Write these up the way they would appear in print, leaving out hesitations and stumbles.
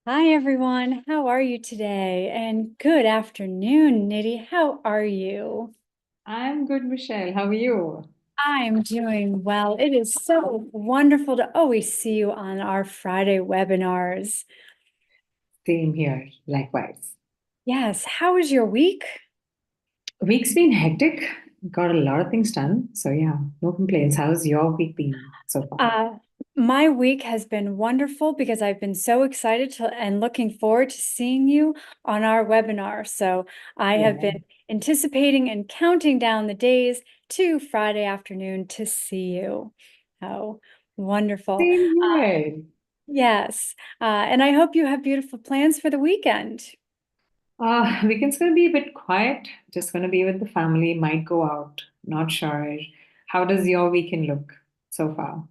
Hi, everyone. How are you today? And good afternoon, Nidhi. How are you? I'm good, Michelle. How are you? I'm doing well. It is so wonderful to always see you on our Friday webinars. Same here, likewise. Yes, how was your week? Week's been hectic. Got a lot of things done. So yeah, no complaints. How's your week been so far? Uh, my week has been wonderful because I've been so excited and looking forward to seeing you on our webinar. So I have Yeah. been anticipating and counting down the days to Friday afternoon to see you. Oh, wonderful. Same here. Yes. And I hope you have beautiful plans for the weekend. Weekend's gonna be a bit quiet. Just gonna be with the family. Might go out. Not sure. How does your weekend look so far?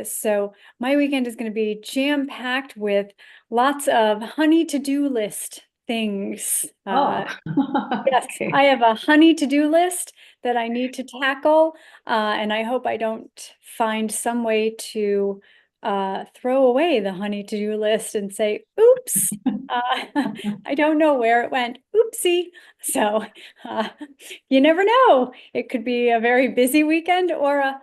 So my weekend is going to be jam-packed with lots of honey to-do list things. Oh, Yes, I okay. have a honey to-do list that I need to tackle, and I hope I don't find some way to throw away the honey to-do list and say, oops, I don't know where it went. Oopsie. So uh, you never know. It could be a very busy weekend or a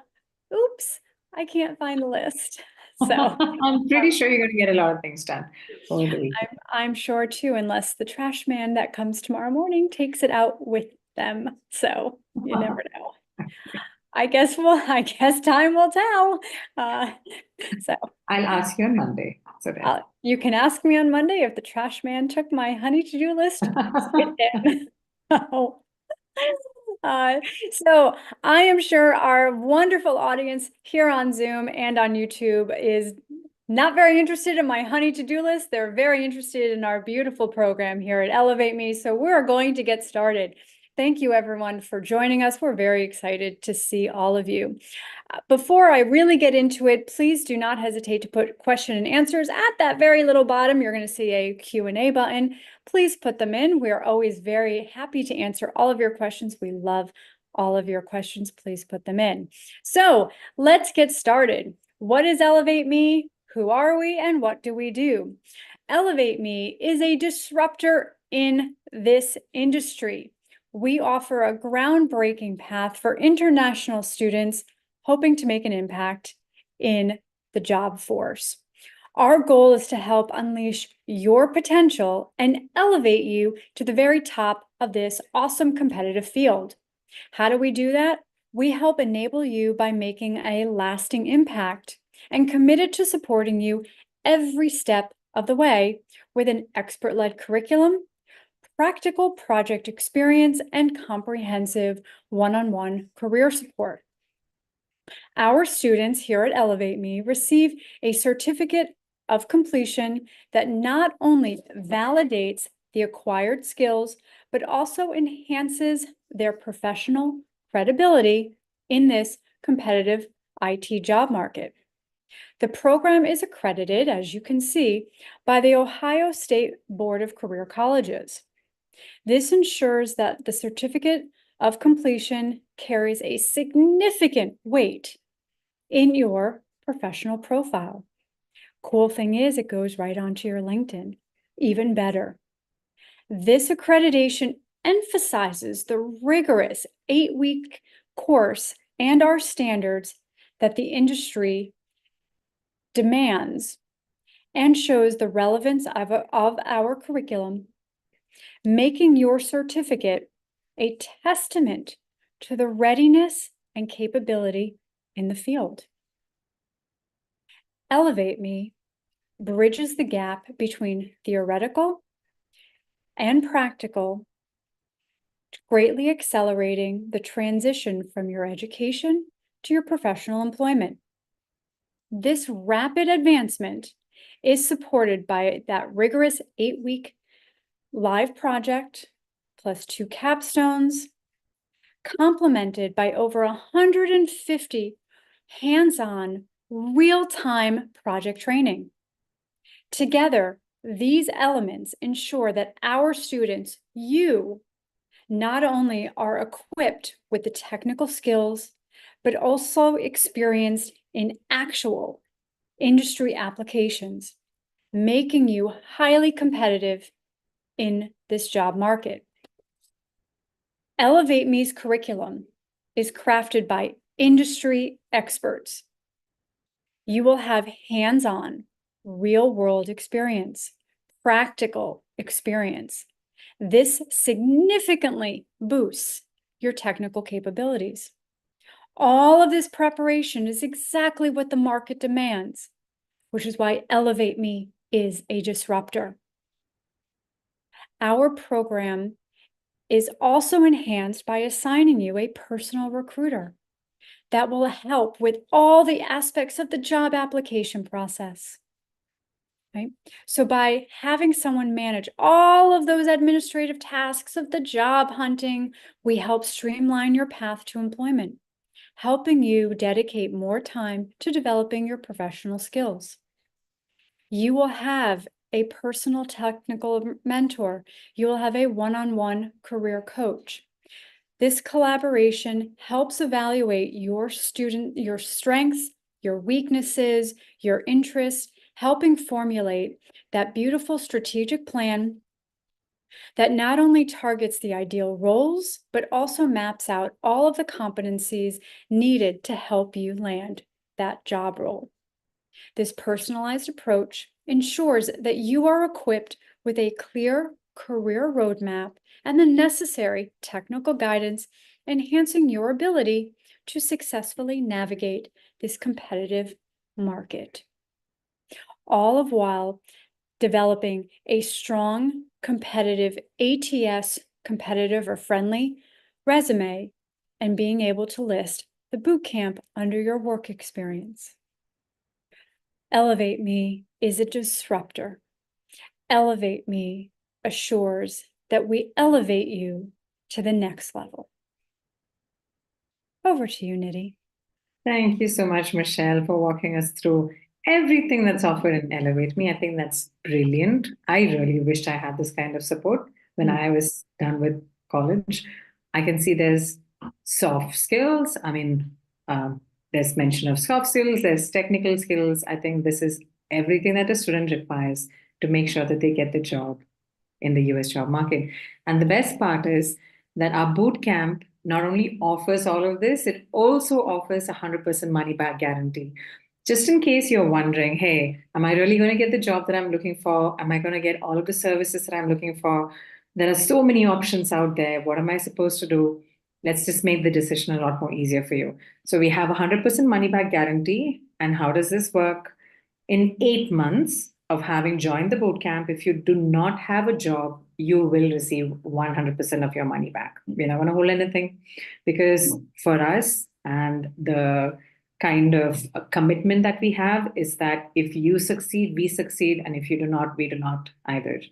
oops, I can't find the list. So I'm pretty sure you're gonna get a lot of things done over the weekend. I'm sure too, unless the trash man that comes tomorrow morning takes it out with them. So you never know. I guess time will tell. Uh, so I'll ask you on Monday. So then. you can ask me on Monday if the trash man took my honey to-do list. It's in. Oh. Uh, so I am sure our wonderful audience here on Zoom and on YouTube is not very interested in my honey to-do list. They're very interested in our beautiful program here at Elevate Me. So we're going to get started. Thank you, everyone, for joining us. We're very excited to see all of you. Before I really get into it, please do not hesitate to put question and answers at that very little bottom. You're going to see a Q&A button. Please put them in. We are always very happy to answer all of your questions. We love all of your questions. Please put them in. So let's get started. What is Elevate Me? Who are we and what do we do? Elevate Me is a disruptor in this industry. We offer a groundbreaking path for international students hoping to make an impact in the job force. Our goal is to help unleash your potential and elevate you to the very top of this awesome competitive field. How do we do that? We help enable you by making a lasting impact and committed to supporting you every step of the way with an expert-led curriculum, practical project experience, and comprehensive one-on-one career support. Our students here at Elevate Me receive a certificate of completion that not only validates the acquired skills, but also enhances their professional credibility in this competitive IT job market. The program is accredited, as you can see, by the Ohio State Board of Career Colleges. This ensures that the certificate of completion carries a significant weight in your professional profile. Cool thing is, it goes right onto your LinkedIn. Even better. This accreditation emphasizes the rigorous 8-week course and our standards that the industry demands and shows the relevance of our curriculum, making your certificate a testament to the readiness and capability in the field. Elevate Me bridges the gap between theoretical and practical, greatly accelerating the transition from your education to your professional employment. This rapid advancement is supported by that rigorous 8-week live project, plus 2 capstones, complemented by over 150 hands-on, real-time project training. Together, these elements ensure that our students, you, not only are equipped with the technical skills, but also experienced in actual industry applications, making you highly competitive in this job market. Elevate Me's curriculum is crafted by industry experts. You will have hands-on, real-world experience, practical experience. This significantly boosts your technical capabilities. All of this preparation is exactly what the market demands, which is why Elevate Me is a disruptor. Our program is also enhanced by assigning you a personal recruiter that will help with all the aspects of the job application process. Right? So by having someone manage all of those administrative tasks of the job hunting, we help streamline your path to employment, helping you dedicate more time to developing your professional skills. You will have a personal technical mentor. You will have a one-on-one career coach. This collaboration helps evaluate your strengths, your weaknesses, your interests, helping formulate that beautiful strategic plan that not only targets the ideal roles, but also maps out all of the competencies needed to help you land that job role. This personalized approach ensures that you are equipped with a clear career roadmap and the necessary technical guidance, enhancing your ability to successfully navigate this competitive market. All of while developing a strong, competitive ATS, competitive or friendly resume, and being able to list the boot camp under your work experience. Elevate Me is a disruptor. Elevate Me assures that we elevate you to the next level. Over to you, Nidhi. Thank you so much, Michelle, for walking us through everything that's offered in Elevate Me. I think that's brilliant. I really wished I had this kind of support when I was done with college. I can see there's soft skills. I mean, there's mention of soft skills, there's technical skills. I think this is everything that a student requires to make sure that they get the job in the US job market. And the best part is that our boot camp not only offers all of this, it also offers a 100% money back guarantee. Just in case you're wondering, hey, am I really going to get the job that I'm looking for? Am I going to get all of the services that I'm looking for? There are so many options out there. What am I supposed to do? Let's just make the decision a lot more easier for you. So we have a 100% money back guarantee. And how does this work? In 8 months of having joined the bootcamp, if you do not have a job, you will receive 100% of your money back. We're not going to hold anything because for us and the kind of commitment that we have is that if you succeed, we succeed. And if you do not, we do not either.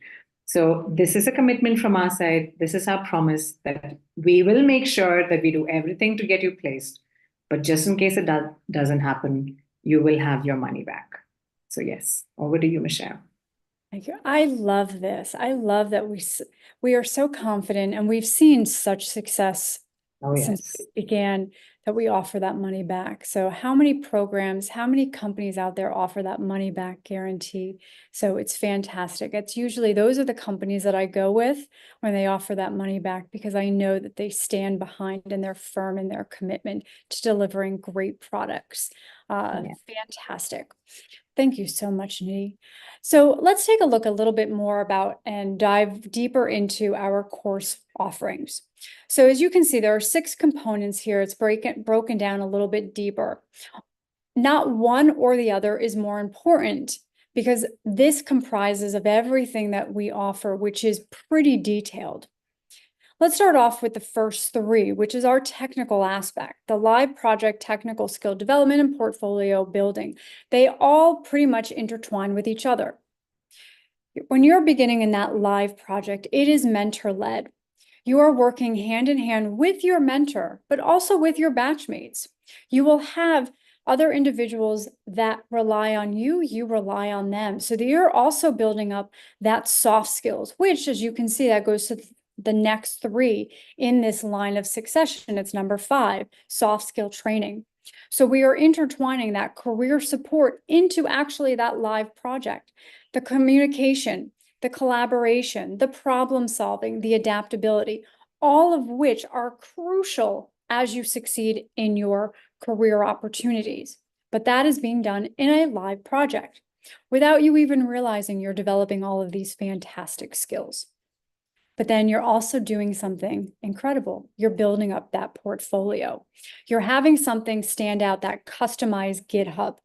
So this is a commitment from our side. This is our promise that we will make sure that we do everything to get you placed. But just in case it doesn't happen, you will have your money back. So yes, over to you, Michelle. Thank you. I love this. I love that we are so confident and we've seen such success since it began that we offer that money back. So how many programs, how many companies out there offer that money back guarantee? So it's fantastic. It's usually those are the companies that I go with when they offer that money back because I know that they stand behind and they're firm in their commitment to delivering great products. Fantastic. Thank you so much, Nidhi. So let's take a look a little bit more about and dive deeper into our course offerings. So as you can see, there are 6 components here. It's broken down a little bit deeper. Not one or the other is more important because this comprises of everything that we offer, which is pretty detailed. Let's start off with the first 3, which is our technical aspect, the live project, technical skill development, and portfolio building. They all pretty much intertwine with each other. When you're beginning in that live project, it is mentor-led. You are working hand in hand with your mentor, but also with your batchmates. You will have other individuals that rely on you, you rely on them. So that you're also building up that soft skills, which, as you can see, that goes to the next 3 in this line of succession. It's number 5, soft skill training. So we are intertwining that career support into actually that live project. the communication, the collaboration, the problem solving, the adaptability, all of which are crucial as you succeed in your career opportunities. But that is being done in a live project without you even realizing you're developing all of these fantastic skills. But then you're also doing something incredible. You're building up that portfolio. You're having something stand out, that customized GitHub,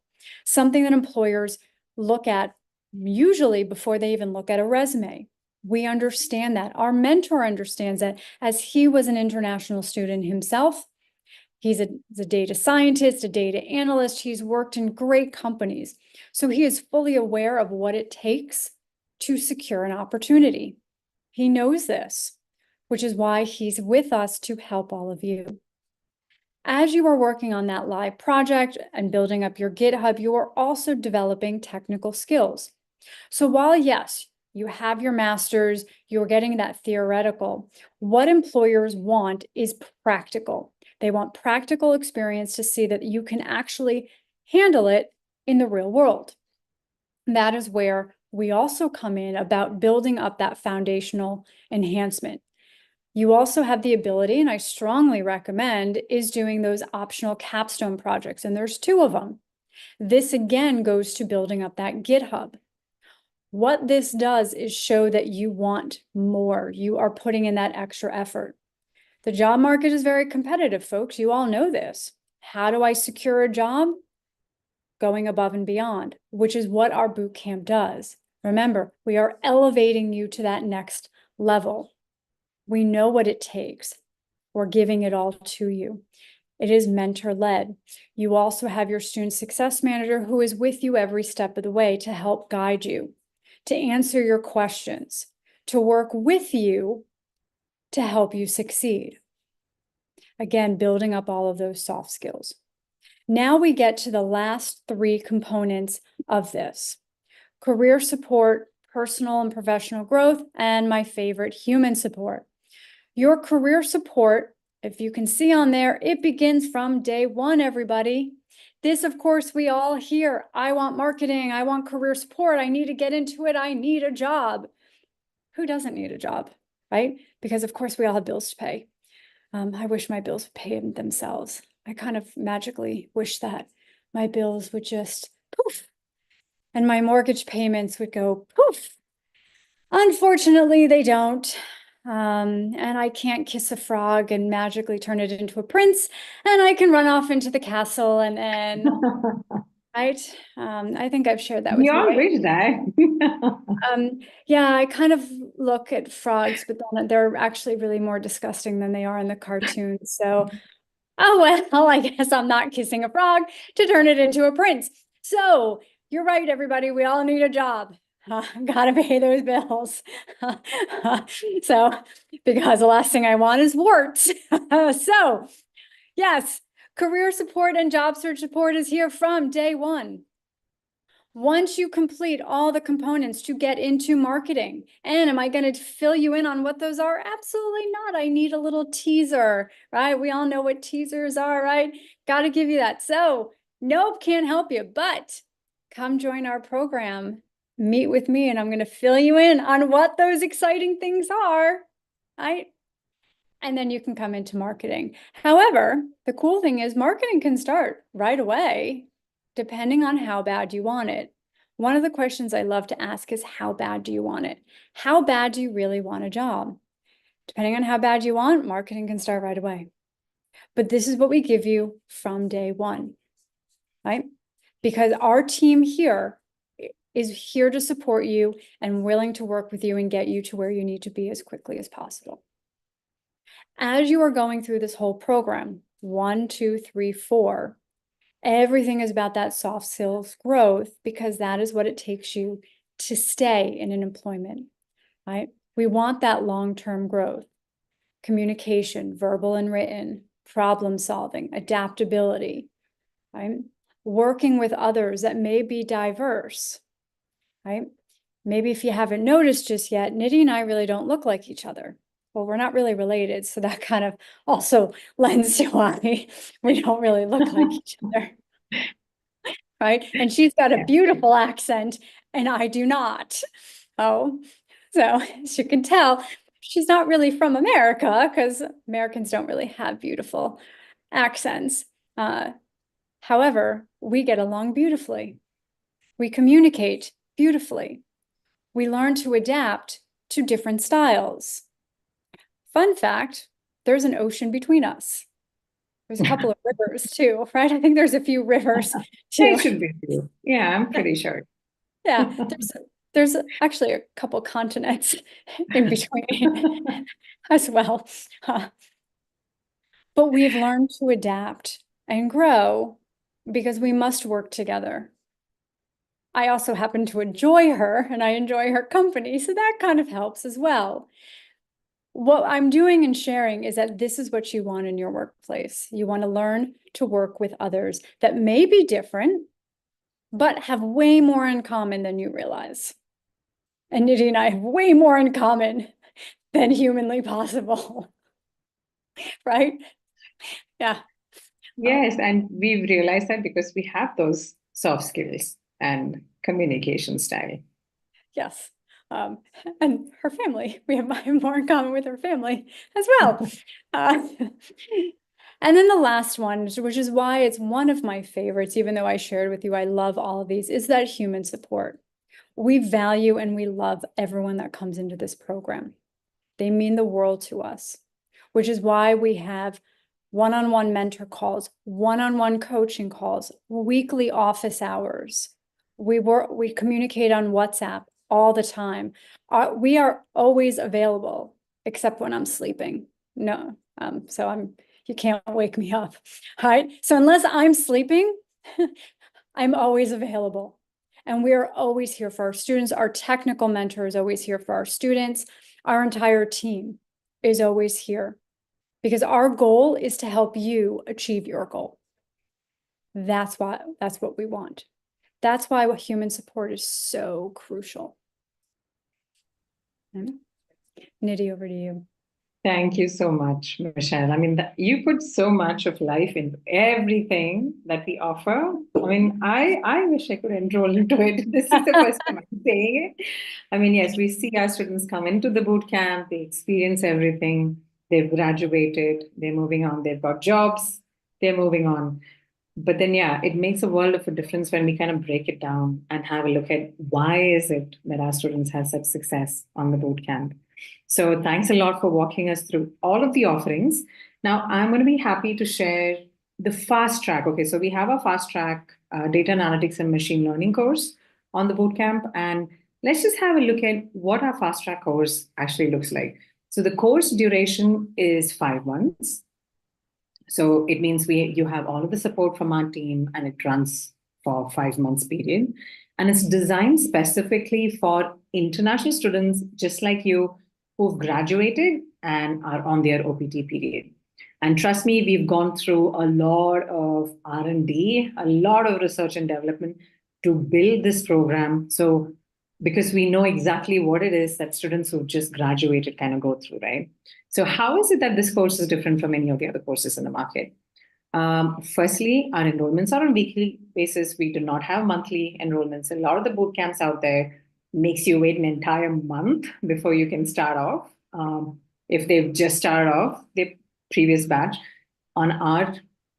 something that employers look at usually before they even look at a resume. We understand that. Our mentor understands that, as he was an international student himself. He's a data scientist, a data analyst. He's worked in great companies. So he is fully aware of what it takes to secure an opportunity. He knows this, which is why he's with us to help all of you. As you are working on that live project and building up your GitHub, you are also developing technical skills. So while, yes, you have your master's, you're getting that theoretical, what employers want is practical. They want practical experience to see that you can actually handle it in the real world. And that is where we also come in about building up that foundational enhancement. You also have the ability, and I strongly recommend, is doing those optional capstone projects, and there's 2 of them. This again goes to building up that GitHub. What this does is show that you want more. You are putting in that extra effort. The job market is very competitive, folks. You all know this. How do I secure a job? Going above and beyond, which is what our boot camp does. Remember, we are elevating you to that next level. We know what it takes. We're giving it all to you. It is mentor-led. You also have your student success manager who is with you every step of the way to help guide you, to answer your questions, to work with you to help you succeed. Again, building up all of those soft skills. Now we get to the last 3 components of this: career support, personal and professional growth, and my favorite, human support. Your career support, if you can see on there, it begins from day 1, everybody. This, of course, we all hear, I want marketing, I want career support, I need to get into it, I need a job. Who doesn't need a job, right? Because of course we all have bills to pay. I wish my bills would pay themselves. I kind of magically wish that my bills would just poof, and my mortgage payments would go poof. Unfortunately, they don't. And I can't kiss a frog and magically turn it into a prince, and I can run off into the castle and then, right? I think I've shared that with We you, all right? wish that. Yeah, I kind of look at frogs, but then they're actually really more disgusting than they are in the cartoons. So, oh, well, I guess I'm not kissing a frog to turn it into a prince. So you're right, everybody. We all need a job. Gotta pay those bills. So, because the last thing I want is warts. So, yes, career support and job search support is here from day 1. Once you complete all the components to get into marketing, and am I going to fill you in on what those are? Absolutely not. I need a little teaser, right? We all know what teasers are, right? Got to give you that. So, nope, can't help you, but come join our program, meet with me, and I'm going to fill you in on what those exciting things are, right? And then you can come into marketing. However, the cool thing is marketing can start right away, depending on how bad you want it. One of the questions I love to ask is, how bad do you want it? How bad do you really want a job? Depending on how bad you want, marketing can start right away. But this is what we give you from day 1, right? Because our team here is here to support you and willing to work with you and get you to where you need to be as quickly as possible. As you are going through this whole program, 1, 2, 3, 4, everything is about that soft skills growth, because that is what it takes you to stay in an employment, right? We want that long-term growth, communication, verbal and written, problem solving, adaptability, right? Working with others that may be diverse, right? Maybe if you haven't noticed just yet, Nidhi and I really don't look like each other. Well, we're not really related, so that kind of also lends to why we don't really look like each other, right? And she's got a Yeah. beautiful accent, and I do not. Oh, so as you can tell, she's not really from America because Americans don't really have beautiful accents. However, we get along beautifully. We communicate beautifully. We learn to adapt to different styles. Fun fact, there's an ocean between us. There's a couple of rivers too, right? I think there's a few rivers There too. should be two. Yeah, I'm pretty sure. Yeah, there's actually a couple continents in between as well. But we've learned to adapt and grow because we must work together. I also happen to enjoy her and I enjoy her company, so that kind of helps as well. What I'm doing and sharing is that this is what you want in your workplace. You want to learn to work with others that may be different, but have way more in common than you realize. And Nidhi and I have way more in common than humanly possible, right? Yeah. Yes, and we've realized that because we have those soft skills and communication style. Yes. Um, and her family. We have more in common with her family as well. And then the last one, which is why it's one of my favorites, even though I shared with you, I love all of these, is that human support. We value and we love everyone that comes into this program. They mean the world to us, which is why we have one-on-one mentor calls, one-on-one coaching calls, weekly office hours. We communicate on WhatsApp all the time. We are always available, except when I'm sleeping. No, you can't wake me up, right? So unless I'm sleeping, I'm always available. And we are always here for our students. Our technical mentor is always here for our students. Our entire team is always here because our goal is to help you achieve your goal. That's what we want. That's why human support is so crucial. Nidhi, over to you. Thank you so much, Michelle. I mean, you put so much of life into everything that we offer. I mean, I wish I could enroll into it. This is the first time I'm saying it. I mean, yes, we see our students come into the boot camp, they experience everything, they've graduated, they're moving on, they've got jobs, they're moving on. But then, yeah, it makes a world of a difference when we kind of break it down and have a look at why is it that our students have such success on the boot camp. So thanks a lot for walking us through all of the offerings. Now, I'm going to be happy to share the fast track. Okay, so we have a fast track data analytics and machine learning course on the bootcamp. And let's just have a look at what our fast track course actually looks like. So the course duration is 5 months. So it means you have all of the support from our team and it runs for 5 months period. And it's designed specifically for international students just like you who've graduated and are on their OPT period. And trust me, we've gone through a lot of R&D, a lot of research and development to build this program. So because we know exactly what it is that students who've just graduated kind of go through, right? So how is it that this course is different from any of the other courses in the market? Firstly, our enrollments are on weekly basis. We do not have monthly enrollments. A lot of the boot camps out there makes you wait an entire month before you can start off. If they've just started off their previous batch. On our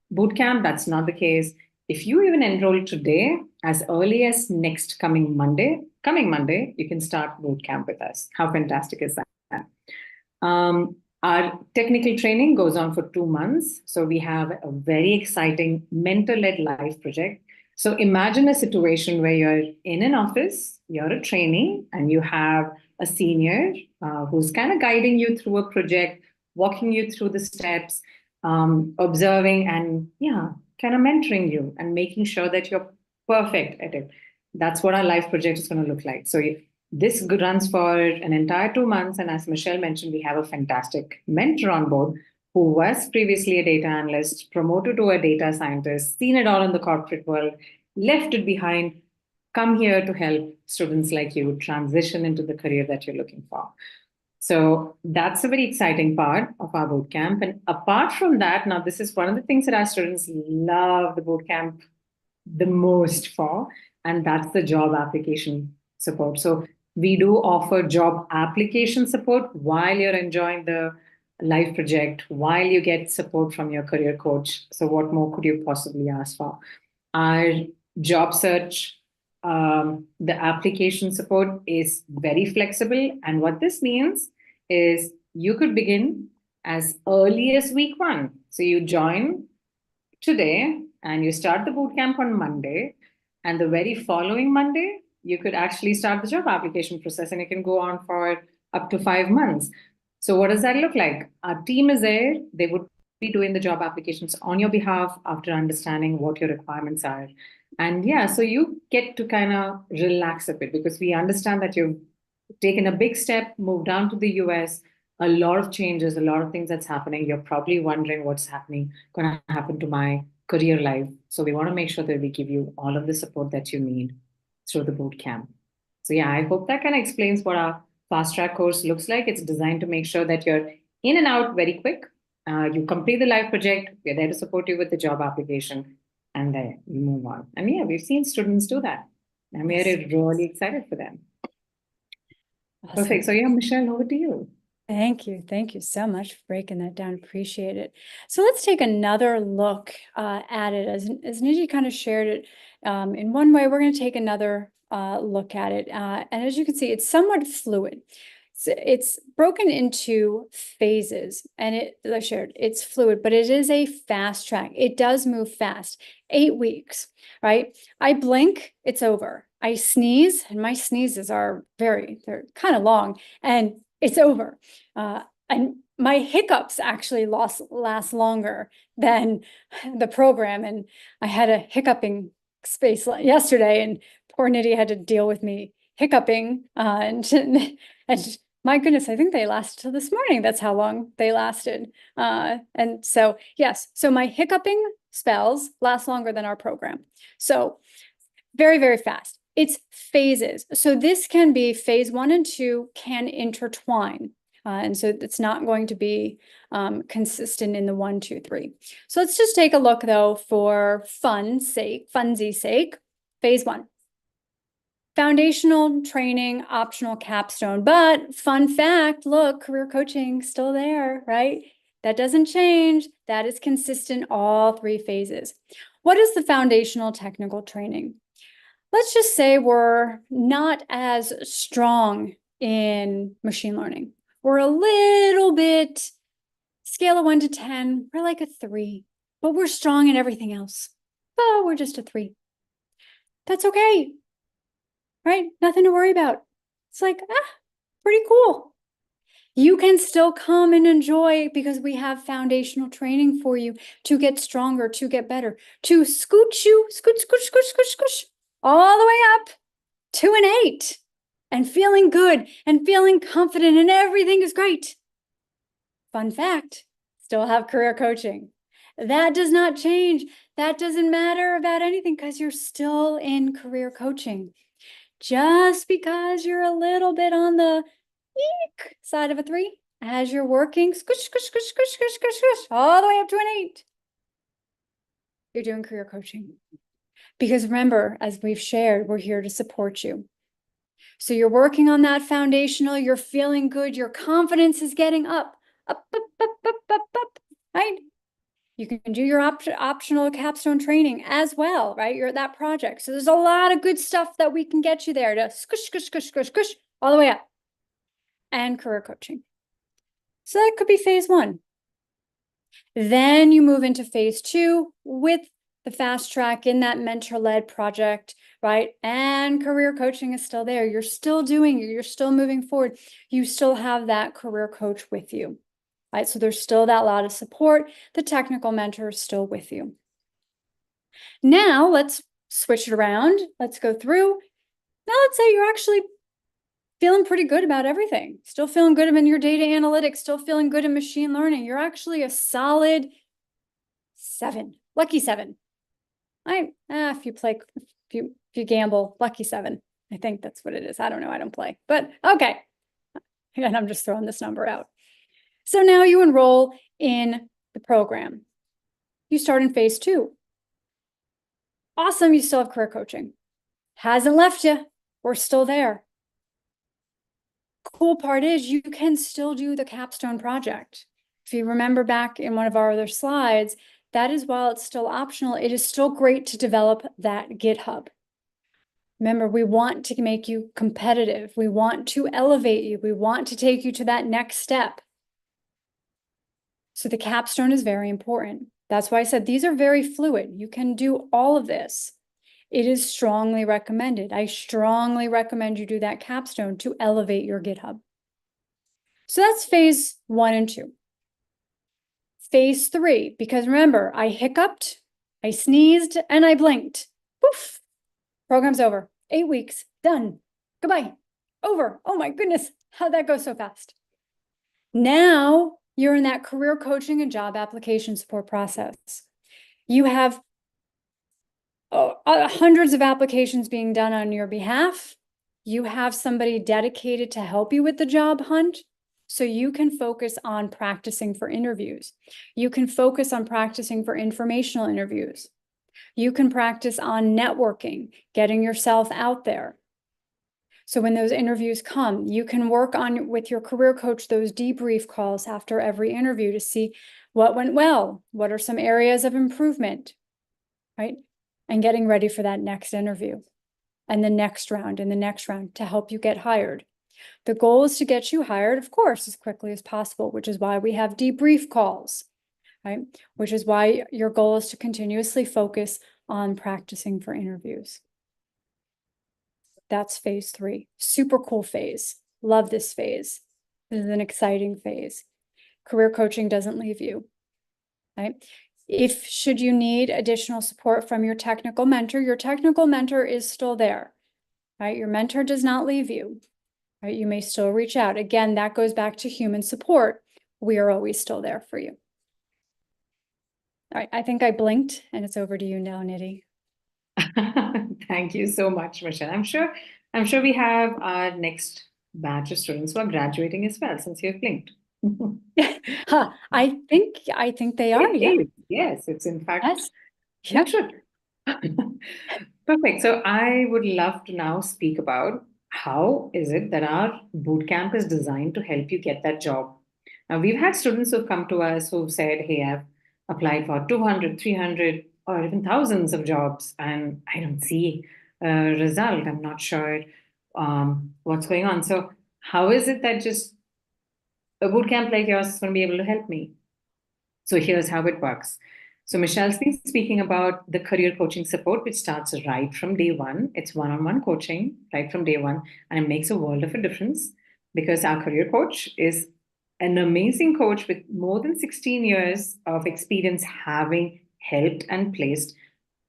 boot camp, that's not the case. If you even enroll today, as early as next coming Monday, you can start boot camp with us. How fantastic is that? Our technical training goes on for 2 months. So we have a very exciting mentor-led life project. So imagine a situation where you're in an office, you're a trainee, and you have a senior who's kind of guiding you through a project, walking you through the steps, observing and kind of mentoring you and making sure that you're perfect at it. That's what our life project is going to look like. So this runs for an entire 2 months. And as Michelle mentioned, we have a fantastic mentor on board who was previously a data analyst, promoted to a data scientist, seen it all in the corporate world, left it behind, come here to help students like you transition into the career that you're looking for. So that's a very exciting part of our bootcamp. And apart from that, now this is one of the things that our students love the bootcamp the most for, and that's the job application support. So we do offer job application support while you're enjoying the life project, while you get support from your career coach. So what more could you possibly ask for? Our job search, the application support is very flexible. And what this means is you could begin as early as week one. So you join today and you start the boot camp on Monday, and the very following Monday, you could actually start the job application process and it can go on for up to 5 months. So, what does that look like? Our team is there, they would be doing the job applications on your behalf after understanding what your requirements are. And yeah, so you get to kind of relax a bit because we understand that you've taken a big step, moved down to the US, a lot of changes, a lot of things that's happening. You're probably wondering what's happening, going to happen to my career life. So we want to make sure that we give you all of the support that you need through the boot camp. So yeah, I hope that kind of explains what our fast track course looks like. It's designed to make sure that you're in and out very quick. You complete the live project. We're there to support you with the job application, and then you move on. And yeah, we've seen students do that, and we're really excited for them. Awesome. Perfect. So yeah, Michelle, over to you. Thank you. Thank you so much for breaking that down. Appreciate it. So let's take another look at it. As Nidhi kind of shared it in one way, we're going to take another look at it. And as you can see, it's somewhat fluid. It's broken into phases, and like I shared, it's fluid, but it is a fast track. It does move fast. 8 weeks, right? I blink, it's over. I sneeze, and my sneezes they're kind of long, and it's over. And my hiccups actually last longer than the program. And I had a hiccuping space yesterday, and poor Nidhi had to deal with me hiccuping. And my goodness, I think they lasted till this morning. That's how long they lasted. And so, yes, so my hiccuping spells last longer than our program. So very, very fast. It's phases. So this can be phase 1 and 2 can intertwine. And so it's not going to be consistent in the 1, 2, 3. So let's just take a look though for funsies sake. Phase 1. Foundational training, optional capstone. But fun fact, look, career coaching still there, right? That doesn't change. That is consistent all 3 phases. What is the foundational technical training? Let's just say we're not as strong in machine learning. We're a little bit, scale of 1 to 10, we're like a 3, but we're strong in everything else. Oh, we're just a 3. That's okay, right? Nothing to worry about. It's like, pretty cool. You can still come and enjoy because we have foundational training for you to get stronger, to get better, to scooch, all the way up to an 8 and feeling good and feeling confident and everything is great. Fun fact, still have career coaching. That does not change. That doesn't matter about anything because you're still in career coaching. Just because you're a little bit on the eek side of a 3, as you're working, all the way up to an 8, you're doing career coaching. Because remember, as we've shared, we're here to support you. So you're working on that foundational, you're feeling good, your confidence is getting up, right? You can do your optional capstone training as well, right? You're at that project. So there's a lot of good stuff that we can get you there to squish, all the way up. And career coaching. So that could be phase 1. Then you move into phase 2 with the fast track in that mentor-led project, right? And career coaching is still there. You're still doing it. You're still moving forward. You still have that career coach with you, right? So there's still that lot of support. The technical mentor is still with you. Now let's switch it around. Let's go through. Now let's say you're actually feeling pretty good about everything. Still feeling good in your data analytics, still feeling good in machine learning. You're actually a solid 7, lucky 7. If you gamble, lucky 7. I think that's what it is. I don't know. I don't play, but okay. And I'm just throwing this number out. So now you enroll in the program. You start in phase 2. Awesome. You still have career coaching. Hasn't left you. we're still there. Cool part is you can still do the capstone project. If you remember back in one of our other slides, that is, while it's still optional, it is still great to develop that GitHub. Remember, we want to make you competitive. We want to elevate you. We want to take you to that next step. So the capstone is very important. That's why I said these are very fluid. You can do all of this. It is strongly recommended. I strongly recommend you do that capstone to elevate your GitHub. So that's phase 1 and 2. Phase 3, because remember, I hiccuped, I sneezed, and I blinked. Poof, program's over. 8 weeks, done. Goodbye, over. Oh my goodness, how'd that go so fast? Now you're in that career coaching and job application support process. You have hundreds of applications being done on your behalf. You have somebody dedicated to help you with the job hunt, so you can focus on practicing for interviews. You can focus on practicing for informational interviews. You can practice on networking, getting yourself out there. So when those interviews come, you can work on with your career coach those debrief calls after every interview to see what went well, what are some areas of improvement, right? And getting ready for that next interview and the next round and the next round to help you get hired. The goal is to get you hired, of course, as quickly as possible, which is why we have debrief calls, right? Which is why your goal is to continuously focus on practicing for interviews. That's phase 3. Super cool phase. Love this phase. This is an exciting phase. Career coaching doesn't leave you, right? If should you need additional support from your technical mentor is still there, right? Your mentor does not leave you, right? You may still reach out. Again, that goes back to human support. We are always still there for you. All right, I think I blinked and it's over to you now, Nidhi. Thank you so much, Michelle. I'm sure we have our next batch of students who are graduating as well, since you've blinked. Huh, I think they are, yeah. Yes, it's in fact, Yes. you Yep. should. Perfect. So I would love to now speak about how is it that our bootcamp is designed to help you get that job. Now, we've had students who've come to us who've said, hey, I've applied for 200, 300, or even thousands of jobs, and I don't see a result. I'm not sure what's going on. So how is it that just a bootcamp like yours is going to be able to help me? So here's how it works. So Michelle's been speaking about the career coaching support, which starts right from day one. It's one-on-one coaching right from day one, and it makes a world of a difference because our career coach is an amazing coach with more than 16 years of experience, having helped and placed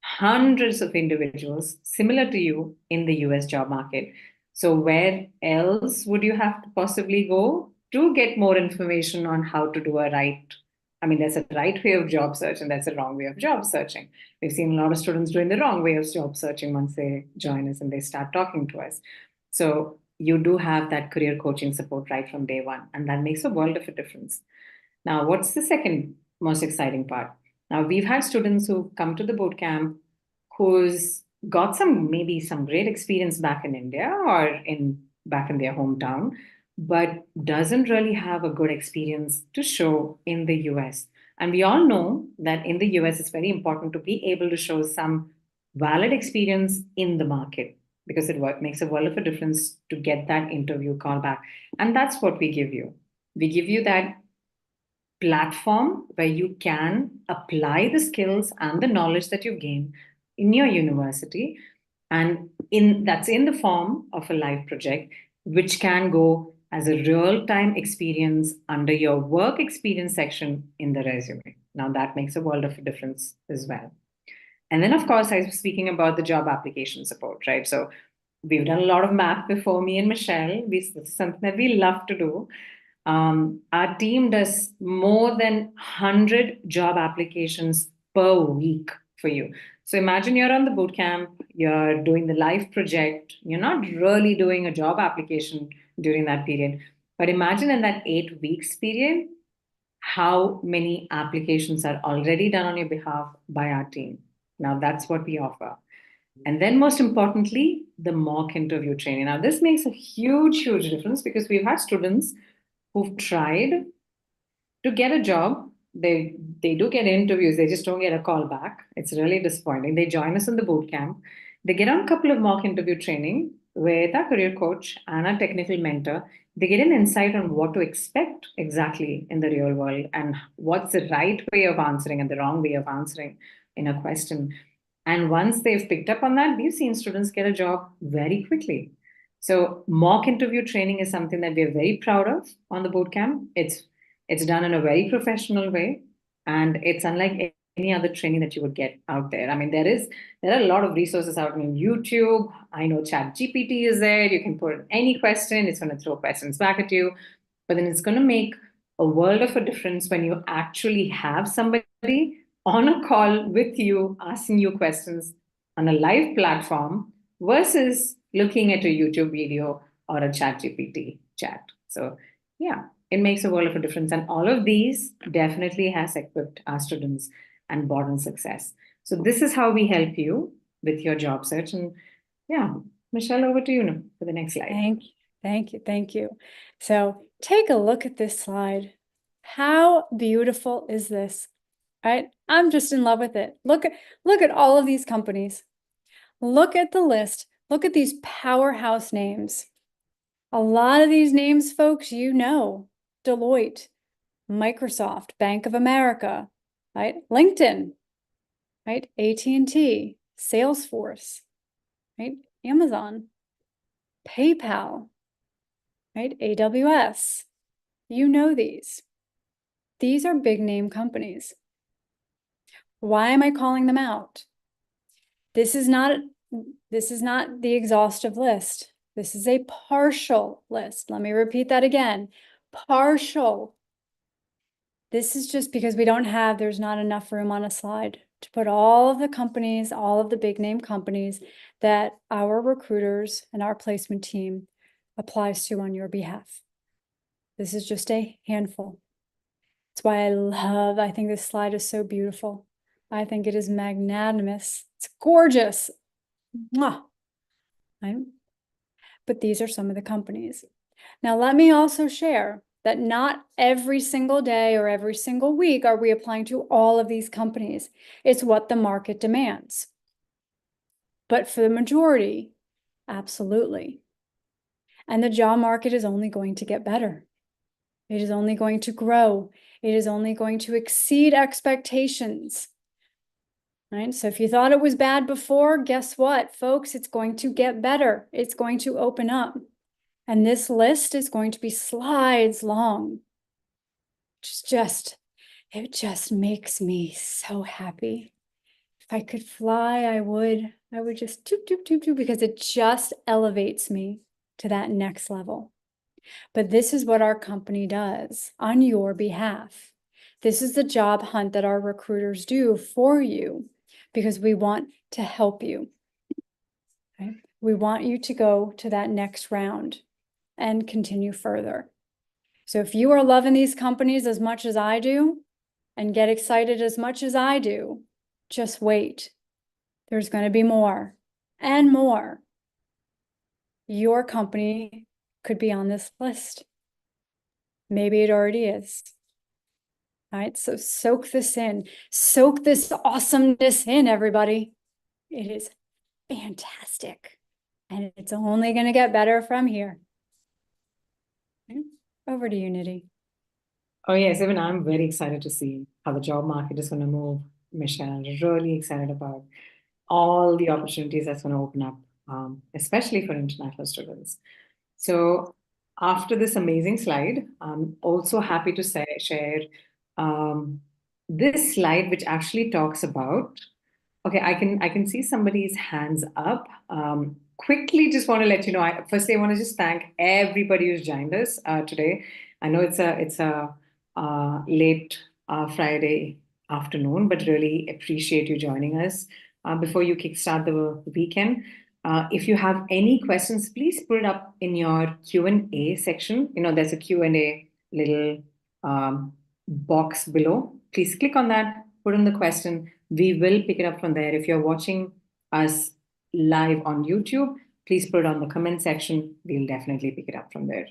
hundreds of individuals similar to you in the US job market. So where else would you have to possibly go to get more information on how to do a right? I mean, there's a right way of job search and there's a wrong way of job searching. We've seen a lot of students doing the wrong way of job searching once they join us and they start talking to us. So you do have that career coaching support right from day one, and that makes a world of a difference. Now, what's the second most exciting part? Now, we've had students who come to the boot camp who's got maybe some great experience back in India or back in their hometown, but doesn't really have a good experience to show in the US. And we all know that in the US, it's very important to be able to show some valid experience in the market because it makes a world of a difference to get that interview call back. And that's what we give you. We give you that platform where you can apply the skills and the knowledge that you've gained in your university, and that's in the form of a live project which can go as a real-time experience under your work experience section in the resume. Now that makes a world of a difference as well. And then of course I was speaking about the job application support, right? So we've done a lot of math before, me and Michelle. This is something that we love to do. Our team does more than 100 job applications per week for you. So imagine you're on the bootcamp, you're doing the live project, you're not really doing a job application during that period. But imagine in that 8 weeks period, how many applications are already done on your behalf by our team. Now that's what we offer. And then, most importantly, the mock interview training. Now, this makes a huge, huge difference because we've had students who've tried to get a job. They do get interviews, they just don't get a call back. It's really disappointing. They join us in the boot camp. They get on a couple of mock interview training with our career coach and our technical mentor. They get an insight on what to expect exactly in the real world and what's the right way of answering and the wrong way of answering in a question. And once they've picked up on that, we've seen students get a job very quickly. So mock interview training is something that we're very proud of on the bootcamp. It's done in a very professional way, and it's unlike any other training that you would get out there. I mean, there are a lot of resources out on YouTube. I know ChatGPT is there. You can put any question, it's going to throw questions back at you. But then it's going to make a world of a difference when you actually have somebody on a call with you asking you questions on a live platform versus looking at a YouTube video or a ChatGPT chat. So, yeah, it makes a world of a difference. And all of these definitely has equipped our students and brought in success. So, this is how we help you with your job search. And yeah, Michelle, over to you now for the next slide. Thank you, thank you, thank you. So take a look at this slide. How beautiful is this? Right? I'm just in love with it. Look at all of these companies. Look at the list. Look at these powerhouse names. A lot of these names, folks, you know. Deloitte, Microsoft, Bank of America, right? LinkedIn, right? AT&T, Salesforce, right? Amazon, PayPal, right? AWS. You know these. These are big name companies. Why am I calling them out? This is not the exhaustive list. This is a partial list. Let me repeat that again. Partial. This is just because there's not enough room on a slide to put all of the companies, all of the big name companies that our recruiters and our placement team applies to on your behalf. This is just a handful. That's why I think this slide is so beautiful. I think it is magnanimous. It's gorgeous. Mwah. But these are some of the companies. Now, let me also share that not every single day or every single week are we applying to all of these companies. It's what the market demands. But for the majority, absolutely. And the job market is only going to get better. It is only going to grow. It is only going to exceed expectations. Right? So if you thought it was bad before, guess what, folks? It's going to get better. It's going to open up. And this list is going to be slides long. It just makes me so happy. If I could fly, I would just toop, toop, toop, toop, because it just elevates me to that next level. But this is what our company does on your behalf. This is the job hunt that our recruiters do for you because we want to help you. Okay? We want you to go to that next round and continue further. So if you are loving these companies as much as I do and get excited as much as I do, just wait. There's going to be more and more. Your company could be on this list. Maybe it already is. All right, so soak this in. Soak this awesomeness in, everybody. It is fantastic. And it's only going to get better from here. Okay, over to you, Nidhi. Oh, yes, even I'm very excited to see how the job market is going to move, Michelle. Really excited about all the opportunities that's going to open up, especially for international students. So, after this amazing slide, I'm also happy to share this slide, which actually talks about. Okay, I can see somebody's hands up. Quickly, just want to let you know. Firstly, I want to just thank everybody who's joined us today. I know it's a late Friday afternoon, but really appreciate you joining us before you kickstart the weekend. If you have any questions, please put it up in your Q&A section. There's a Q&A little box below. Please click on that, put in the question. We will pick it up from there. If you're watching us live on YouTube, please put it on the comment section. We'll definitely pick it up from there.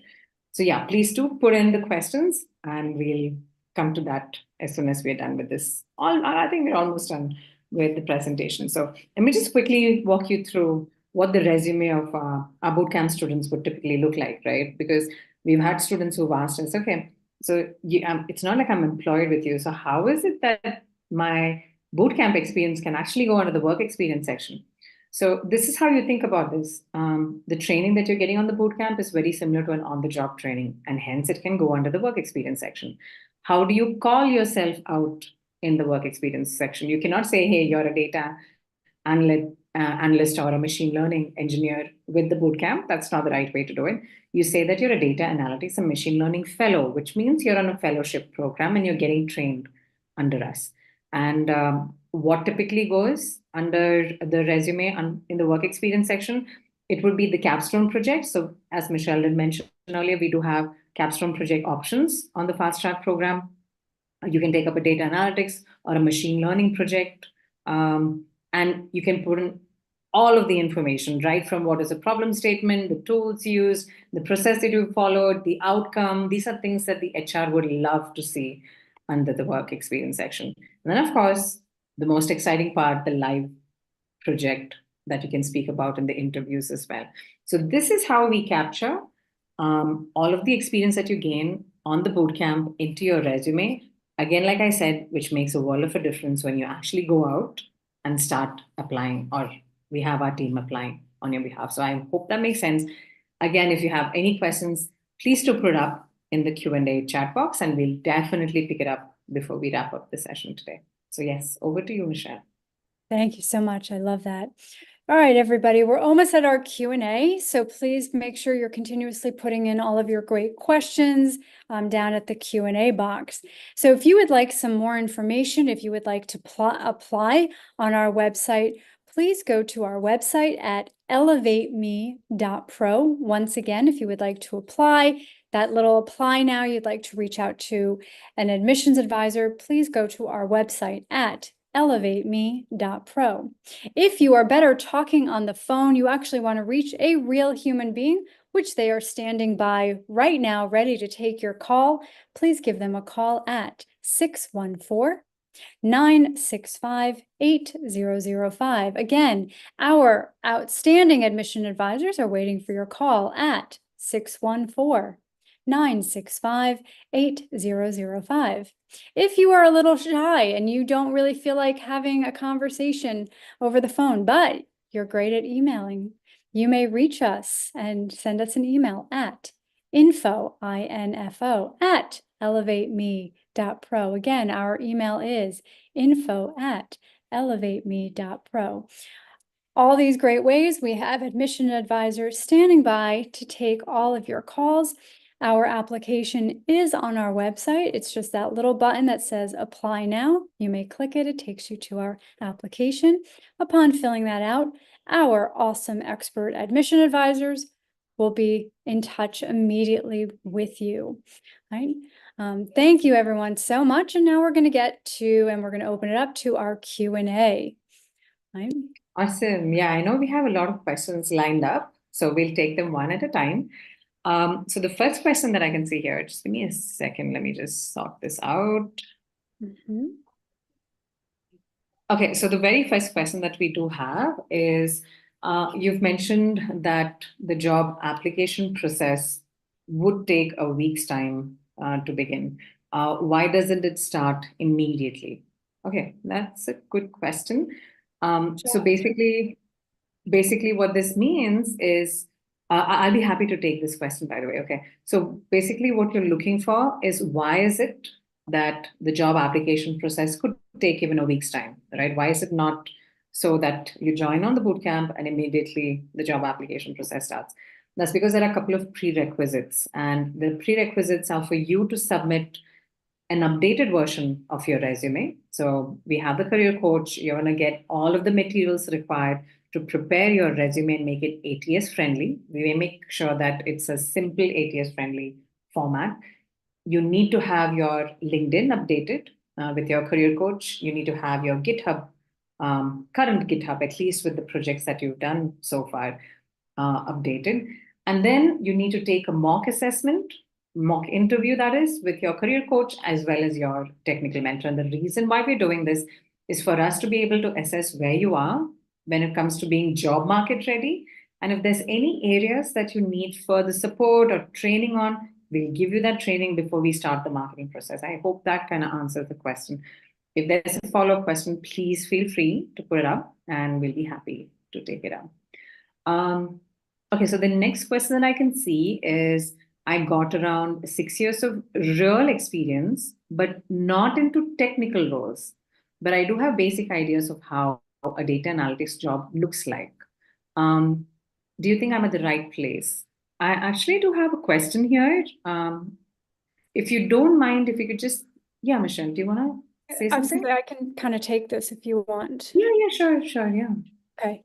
So yeah, please do put in the questions and we'll come to that as soon as we're done with this. I think we're almost done with the presentation. So let me just quickly walk you through what the resume of our bootcamp students would typically look like, right? Because we've had students who've asked us, okay, so it's not like I'm employed with you. So how is it that my bootcamp experience can actually go under the work experience section? So this is how you think about this. The training that you're getting on the bootcamp is very similar to an on-the-job training, and hence it can go under the work experience section. How do you call yourself out in the work experience section? You cannot say, hey, you're a data analyst or a machine learning engineer with the bootcamp. That's not the right way to do it. You say that you're a data analytics and machine learning fellow, which means you're on a fellowship program and you're getting trained under us. And what typically goes under the resume in the work experience section, it would be the capstone project. So as Michelle had mentioned earlier, we do have capstone project options on the fast track program. You can take up a data analytics or a machine learning project, and you can put in all of the information, right from what is a problem statement, the tools used, the process that you followed, the outcome. These are things that the HR would love to see under the work experience section. And then, of course, the most exciting part, the live project that you can speak about in the interviews as well. So this is how we capture all of the experience that you gain on the bootcamp into your resume. Again, like I said, which makes a world of a difference when you actually go out and start applying, or we have our team applying on your behalf. So I hope that makes sense. Again, if you have any questions, please do put it up in the Q&A chat box, and we'll definitely pick it up before we wrap up the session today. So yes, over to you, Michelle. Thank you so much. I love that. All right, everybody, we're almost at our Q&A, so please make sure you're continuously putting in all of your great questions down at the Q&A box. So if you would like some more information, if you would like to apply on our website, please go to our website at elevateme.pro. Once again, if you would like to apply, that little apply now, you'd like to reach out to an admissions advisor, please go to our website at elevateme.pro. If you are better talking on the phone, you actually want to reach a real human being, which they are standing by right now, ready to take your call. Please give them a call at 614-965-8005. Again, our outstanding admission advisors are waiting for your call at 614-965-8005. If you are a little shy and you don't really feel like having a conversation over the phone, but you're great at emailing, you may reach us and send us an email at info, I-N-F-O, at elevateme.pro. Again, our email is info@elevateme.pro. All these great ways, we have admission advisors standing by to take all of your calls. Our application is on our website. It's just that little button that says apply now. You may click it. It takes you to our application. Upon filling that out, our awesome expert admission advisors will be in touch immediately with you. Right? Thank you everyone so much. And now we're going to open it up to our Q&A. Right? Awesome. Yeah, I know we have a lot of questions lined up, so we'll take them one at a time. So the first question that I can see here, just give me a second. Let me just sort this out. Okay, so the very first question that we do have is, you've mentioned that the job application process would take a week's time to begin. Why doesn't it start immediately? Okay, that's a good question. So basically what this means is, I'll be happy to take this question, by the way. Okay. So basically what you're looking for is, why is it that the job application process could take even a week's time, right? Why is it not so that you join on the bootcamp and immediately the job application process starts? That's because there are a couple of prerequisites, and the prerequisites are for you to submit an updated version of your resume. So we have the career coach. You're going to get all of the materials required to prepare your resume and make it ATS friendly. We may make sure that it's a simple ATS friendly format. You need to have your LinkedIn updated with your career coach. You need to have your GitHub current GitHub, at least with the projects that you've done so far, updated. And then you need to take a mock assessment, mock interview, that is, with your career coach as well as your technical mentor. And the reason why we're doing this is for us to be able to assess where you are when it comes to being job market ready. And if there's any areas that you need further support or training on, we'll give you that training before we start the marketing process. I hope that kind of answers the question. If there's a follow-up question, please feel free to put it up and we'll be happy to take it up. Okay, so the next question that I can see is I got around 6 years of real experience, but not into technical roles. But I do have basic ideas of how a data analytics job looks like. Do you think I'm at the right place? I actually do have a question here. If you don't mind, if you could just, yeah, Michelle, do you want to say something? I can kind of take this if you want. Yeah, sure, yeah. Okay.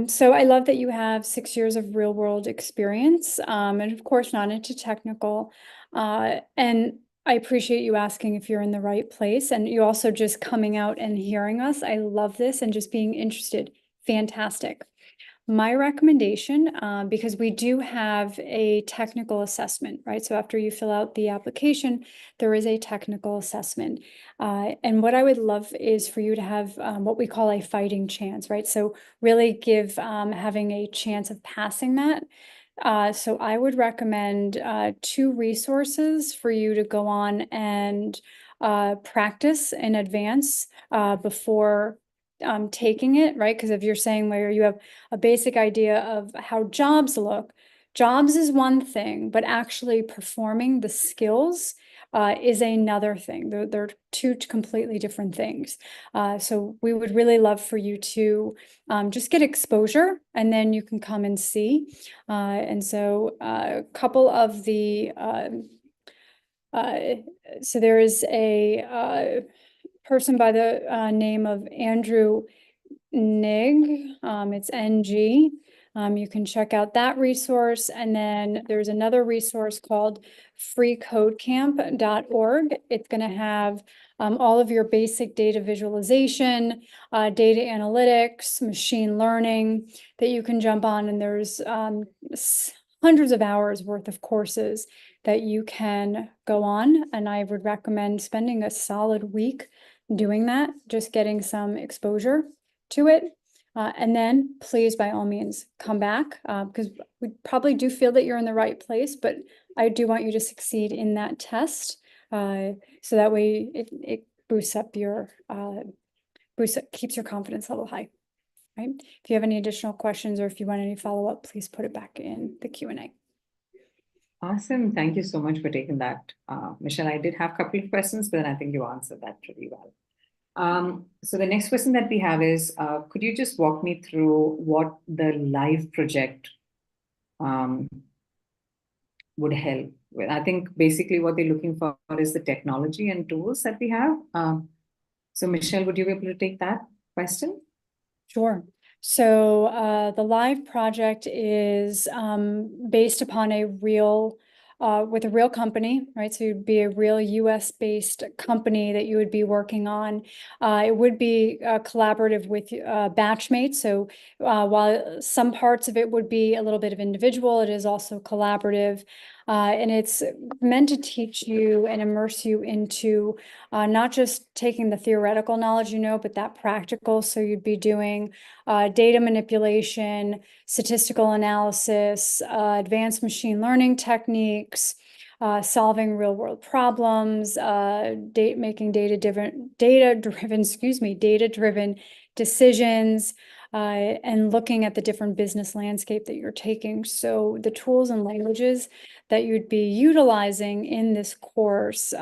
So I love that you have 6 years of real world experience, and of course not into technical. And I appreciate you asking if you're in the right place, and you also just coming out and hearing us. I love this and just being interested. Fantastic. My recommendation, because we do have a technical assessment, right? So after you fill out the application, there is a technical assessment. And what I would love is for you to have what we call a fighting chance, right? So really give having a chance of passing that. So I would recommend 2 resources for you to go on and practice in advance before taking it, right? Because if you're saying where you have a basic idea of how jobs look, jobs is one thing, but actually performing the skills is another thing. They're 2 completely different things. So we would really love for you to just get exposure, and then you can come and see. And so a couple of the, so there is a person by the name of Andrew Nig, it's NG. You can check out that resource. And then there's another resource called freecodecamp.org. It's going to have all of your basic data visualization, data analytics, machine learning that you can jump on. And there's hundreds of hours worth of courses that you can go on. And I would recommend spending a solid week doing that, just getting some exposure to it. And then please, by all means, come back because we probably do feel that you're in the right place, but I do want you to succeed in that test. So that way it boosts up your, keeps your confidence level high, right? If you have any additional questions or if you want any follow-up, please put it back in the Q&A. Awesome. Thank you so much for taking that. Michelle, I did have a couple of questions, but then I think you answered that really well. So the next question that we have is, could you just walk me through what the live project would help with? I think basically what they're looking for is the technology and tools that we have. So Michelle, would you be able to take that question? Sure. So the live project is based upon a real, with a real company, right? So you'd be a real US-based company that you would be working on. It would be collaborative with batchmates. So while some parts of it would be a little bit of individual, it is also collaborative. And it's meant to teach you and immerse you into not just taking the theoretical knowledge, but that practical. So you'd be doing data manipulation, statistical analysis, advanced machine learning techniques, solving real world problems, making data-driven decisions, and looking at the different business landscape that you're taking. So the tools and languages that you'd be utilizing in this course,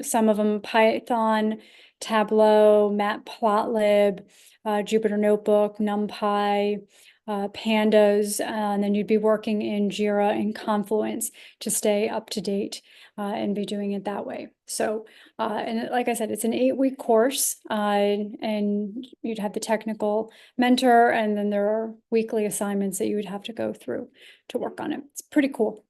some of them Python, Tableau, Matplotlib, Jupyter Notebook, NumPy, Pandas, and then you'd be working in Jira and Confluence to stay up to date and be doing it that way. So, and like I said, it's an 8-week course, and you'd have the technical mentor, and then there are weekly assignments that you would have to go through to work on it. It's pretty cool.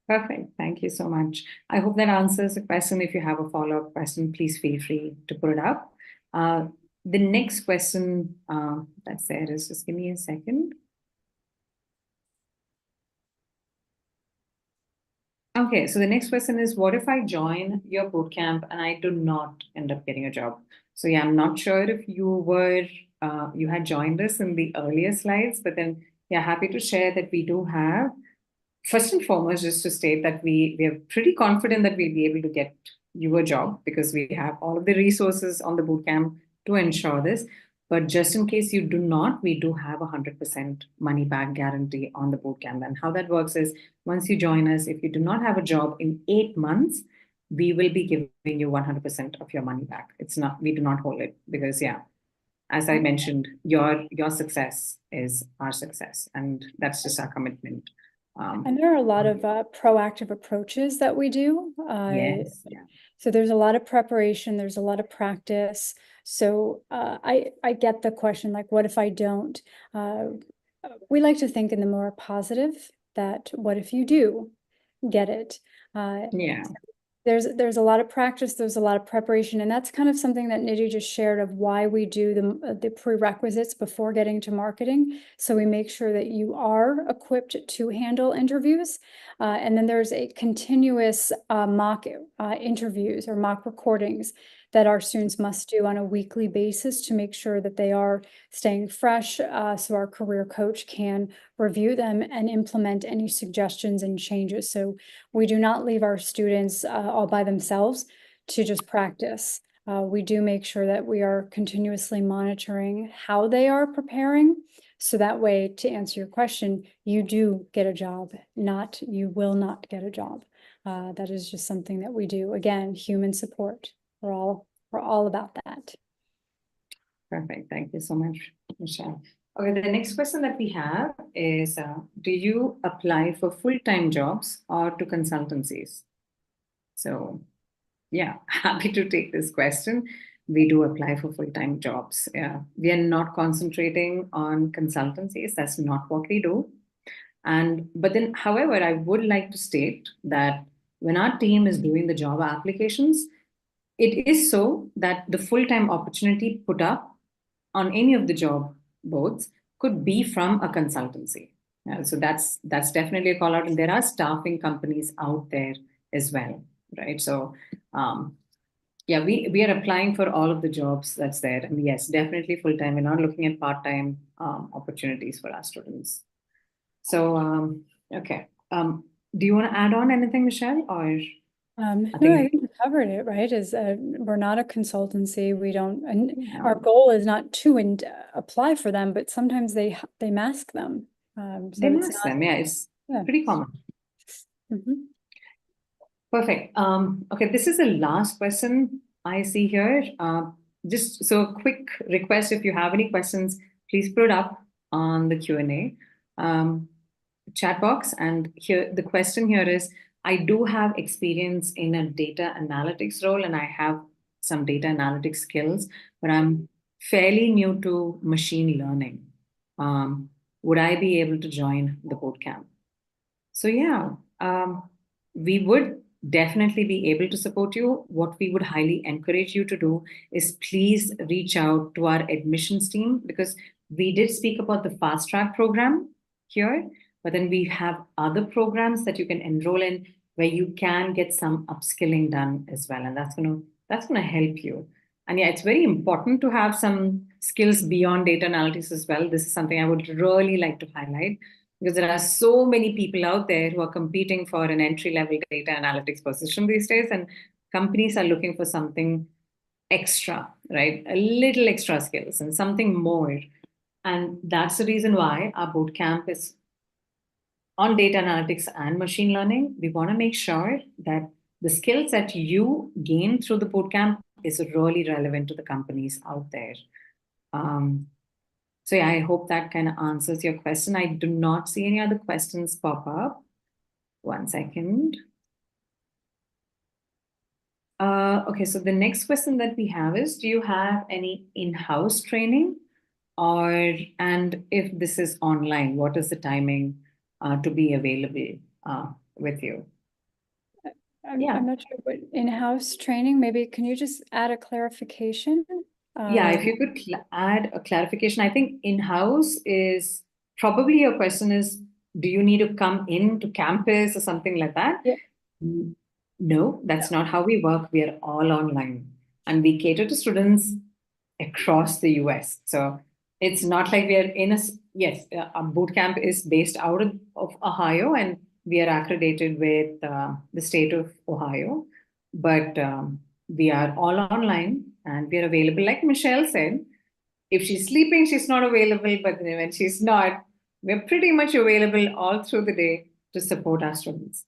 Perfect. Thank you so much. I hope that answers the question. If you have a follow-up question, please feel free to put it up. The next question that's there is, just give me a second. Okay, so the next question is, what if I join your bootcamp and I do not end up getting a job? So yeah, I'm not sure if you had joined us in the earlier slides, but then yeah, happy to share that we do have. First and foremost, just to state that we are pretty confident that we'll be able to get you a job because we have all of the resources on the bootcamp to ensure this. But just in case you do not, we do have 100% money back guarantee on the bootcamp. And how that works is once you join us, if you do not have a job in 8 months, we will be giving you 100% of your money back. It's not, we do not hold it because, yeah, as I mentioned, your success is our success, and that's just our commitment. And there are a lot of proactive approaches that we do. Yes, yeah. So there's a lot of preparation, there's a lot of practice. So I get the question, like, what if I don't? We like to think in the more positive, that what if you do get it? Yeah. There's a lot of practice, there's a lot of preparation, and that's kind of something that Nidhi just shared of why we do the prerequisites before getting to marketing. So we make sure that you are equipped to handle interviews. And then there's a continuous mock interviews or mock recordings that our students must do on a weekly basis to make sure that they are staying fresh, so our career coach can review them and implement any suggestions and changes. So we do not leave our students all by themselves to just practice. We do make sure that we are continuously monitoring how they are preparing. So that way, to answer your question, you do get a job, not you will not get a job. That is just something that we do. Again, human support. We're all about that. Perfect. Thank you so much, Michelle. Okay, the next question that we have is, do you apply for full-time jobs or to consultancies? So yeah, happy to take this question. We do apply for full-time jobs. Yeah, we are not concentrating on consultancies. That's not what we do. But then, however, I would like to state that when our team is doing the job applications, it is so that the full-time opportunity put up on any of the job boards could be from a consultancy. So that's definitely a call out, and there are staffing companies out there as well, right? So yeah, we are applying for all of the jobs that's there, and yes, definitely full time. We're not looking at part-time opportunities for our students. So okay, do you want to add on anything, Michelle, or? No, I think you covered it, right? We're not a consultancy. We don't, and Yeah. our goal is not to apply for them, but sometimes they mask them. So They it's mask not, them, yeah, it's yeah. pretty common. Mhm. Perfect. Okay, this is the last question I see here. Just so a quick request, if you have any questions, please put it up on the Q&A chat box. And here, the question here is, I do have experience in a data analytics role, and I have some data analytics skills, but I'm fairly new to machine learning. Would I be able to join the bootcamp? So yeah, we would definitely be able to support you. What we would highly encourage you to do is please reach out to our admissions team, because we did speak about the fast track program here, but then we have other programs that you can enroll in where you can get some upskilling done as well, and that's gonna help you. And yeah, it's very important to have some skills beyond data analytics as well. This is something I would really like to highlight, because there are so many people out there who are competing for an entry level data analytics position these days, and companies are looking for something extra, right? A little extra skills and something more. And that's the reason why our bootcamp is on data analytics and machine learning. We want to make sure that the skills that you gain through the bootcamp is really relevant to the companies out there. So yeah, I hope that kind of answers your question. I do not see any other questions pop up. One second. Okay, so the next question that we have is, do you have any in-house training? And if this is online, what is the timing to be available with you? I'm not sure what in-house training, maybe can you just add a clarification? Yeah, if you could add a clarification, I think in-house is probably your question is, do you need to come into campus or something like that? Yeah. Mm, No, that's not how we work. We are all online and we cater to students across the US. So it's not like we are yes, our boot camp is based out of Ohio and we are accredited with the state of Ohio. But we are all online and we are available, like Michelle said. If she's sleeping, she's not available. But when she's not, we're pretty much available all through the day to support our students.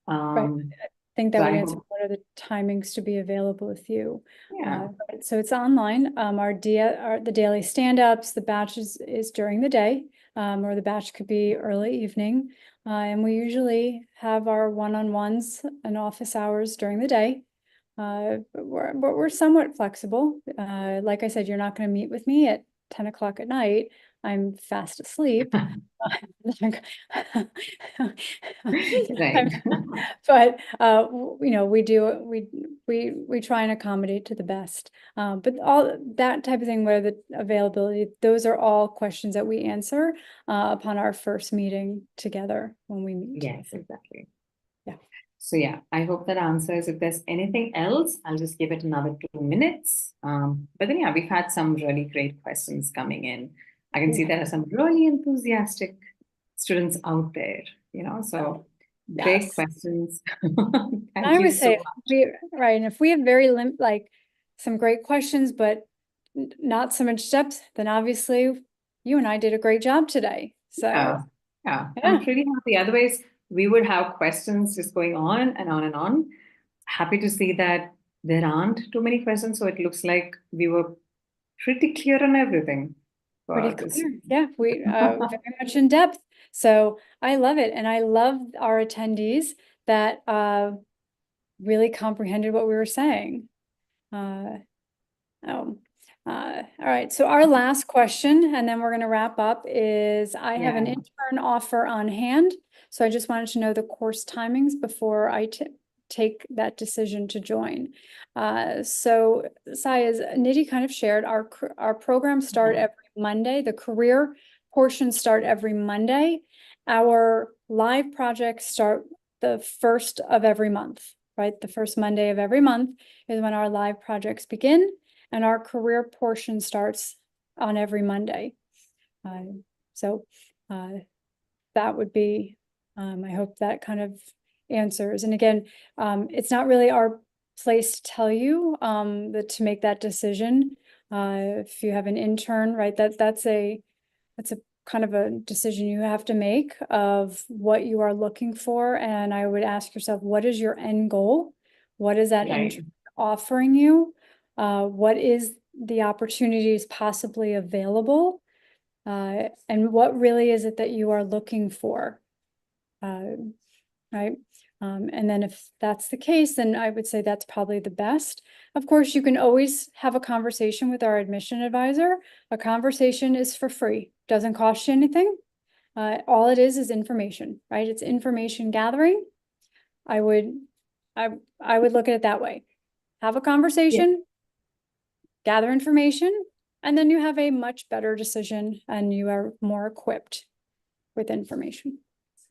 Right. Um, I think that so would I answer hope, what are the timings to be available with you. yeah. So it's online. The daily stand-ups, the batch is during the day, or the batch could be early evening. And we usually have our one-on-ones and office hours during the day. But we're somewhat flexible. Like I said, you're not going to meet with me at 10 o'clock at night. I'm fast asleep. Right. But we try and accommodate to the best. But all that type of thing, where the availability, those are all questions that we answer upon our first meeting together when we meet. Yes, exactly. Yeah. So yeah, I hope that answers. If there's anything else, I'll just give it another 2 minutes. But then yeah, we've had some really great questions coming in. I can see there are some really enthusiastic students out there, so great Yes. questions. I Thank you would so say much. right, and if we have like some great questions, but not so much depth, then obviously you and I did a great job today. So Yeah, yeah, I'm yeah, pretty happy. Otherwise, we would have questions just going on and on and on. Happy to see that there aren't too many questions, so it looks like we were pretty clear on everything pretty for this. clear. Yeah, we very much in depth. So I love it, and I love our attendees that really comprehended what we were saying. Uh, Oh, all right. So our last question, and then we're going to wrap up, is I have an Yeah. intern offer on hand. So I just wanted to know the course timings before I take that decision to join. So Sai, as Nidhi kind of shared, our programs start every Monday. The career portions start every Monday. Our live projects start the first of every month, right? The first Monday of every month is when our live projects begin. And our career portion starts on every Monday. So that would be, I hope that kind of answers. And again, it's not really our place to tell you that to make that decision. If you have an intern, right, that's a kind of a decision you have to make of what you are looking for. And I would ask yourself, what is your end goal? What is that Right. intern offering you? What is the opportunities possibly available? And what really is it that you are looking for? Right? And then if that's the case, then I would say that's probably the best. Of course, you can always have a conversation with our admission advisor. A conversation is for free, doesn't cost you anything. All it is information, right? It's information gathering. I would look at it that way. Have a conversation, gather information, and then you have a much better decision and you are more equipped with information.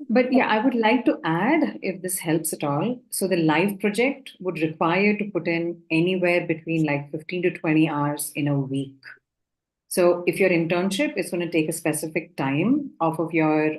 But yeah, I would like to add, if this helps at all. So the live project would require to put in anywhere between like 15 to 20 hours in a week. So if your internship is going to take a specific time off of your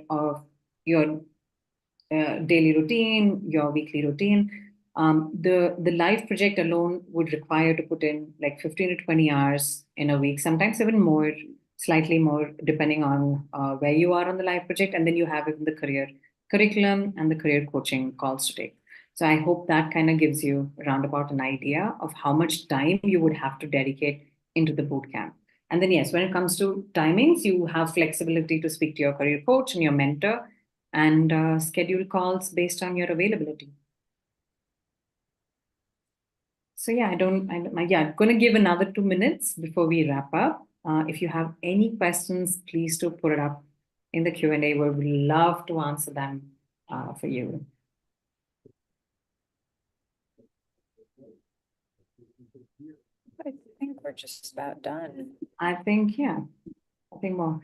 daily routine, your weekly routine, the live project alone would require to put in like 15 to 20 hours in a week, sometimes even more, slightly more, depending on where you are on the live project. And then you have even the career curriculum and the career coaching calls to take. So I hope that kind of gives you roundabout an idea of how much time you would have to dedicate into the boot camp. And then, yes, when it comes to timings, you have flexibility to speak to your career coach and your mentor and schedule calls based on your availability. So yeah, I'm going to give another 2 minutes before we wrap up. If you have any questions, please do put it up in the Q&A. We would love to answer them for you. I think we're just about done. I think, yeah, nothing more.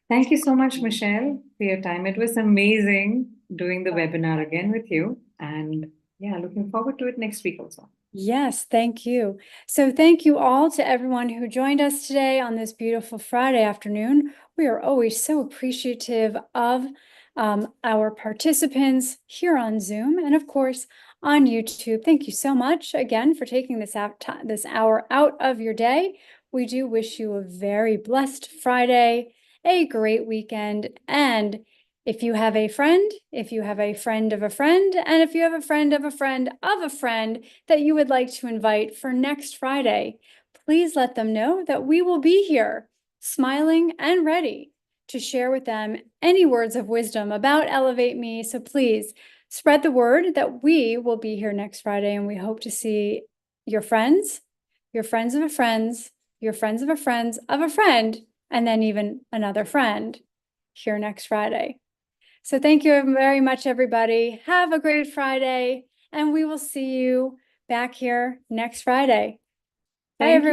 Thank you so much, Michelle, for your time. It was amazing doing the webinar again with you. And yeah, looking forward to it next week also. Yes, thank you. So thank you all to everyone who joined us today on this beautiful Friday afternoon. We are always so appreciative of our participants here on Zoom and of course on YouTube. Thank you so much again for taking this hour out of your day. We do wish you a very blessed Friday, a great weekend, and if you have a friend, if you have a friend of a friend, and if you have a friend of a friend of a friend that you would like to invite for next Friday, please let them know that we will be here, smiling and ready to share with them any words of wisdom about Elevate Me. So please spread the word that we will be here next Friday, and we hope to see your friends of a friends, your friends of a friends of a friend, and then even another friend here next Friday. So thank you very much, everybody. Have a great Friday, and we will see you back here next Friday. Bye, Thank you. everyone.